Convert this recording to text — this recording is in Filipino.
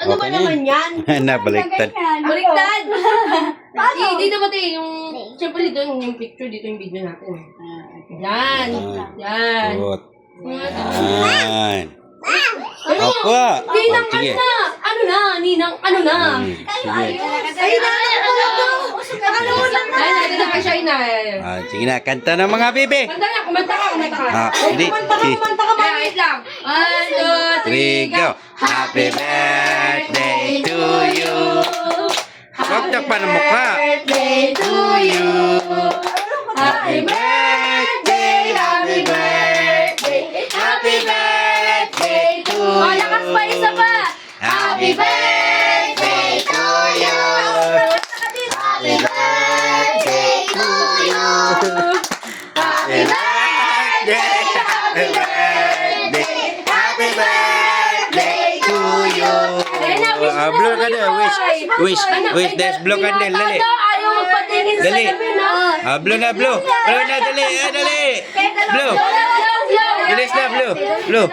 Ano ba Okay na naman yan? Nabaliktad. Baliktad! Dito ba tayo yung... Siyempre dito yung picture, dito yung video natin. Yan. Yan. Good. Yan. Opo. Ninang, Sige. ano na? Ano na? Ninang, ano na? Sige. Ayun na, ano na? Ano na? Ay, nandito na kay Shaina. Sige na, kanta ng mga bebe. Kumanta ka, kumanta ka, kumanta ka. Hindi. Kumanta ka, wait lang. 1, 2, 3, 3, go. go. Happy birthday to you. Huwag takpan ang mukha. Birthday to you. Happy birthday, happy birthday, happy birthday to you. Oh, lakas pa, isa pa. Happy birthday to you. Happy birthday to you. Happy birthday, happy birthday, happy birthday to you. Blow candle, wish, there's blow candle, dali. Ayaw magpatingin sa Dali. salamin, ha? Blow na, blow na, dali, dali. Blow. Bilis na, blow.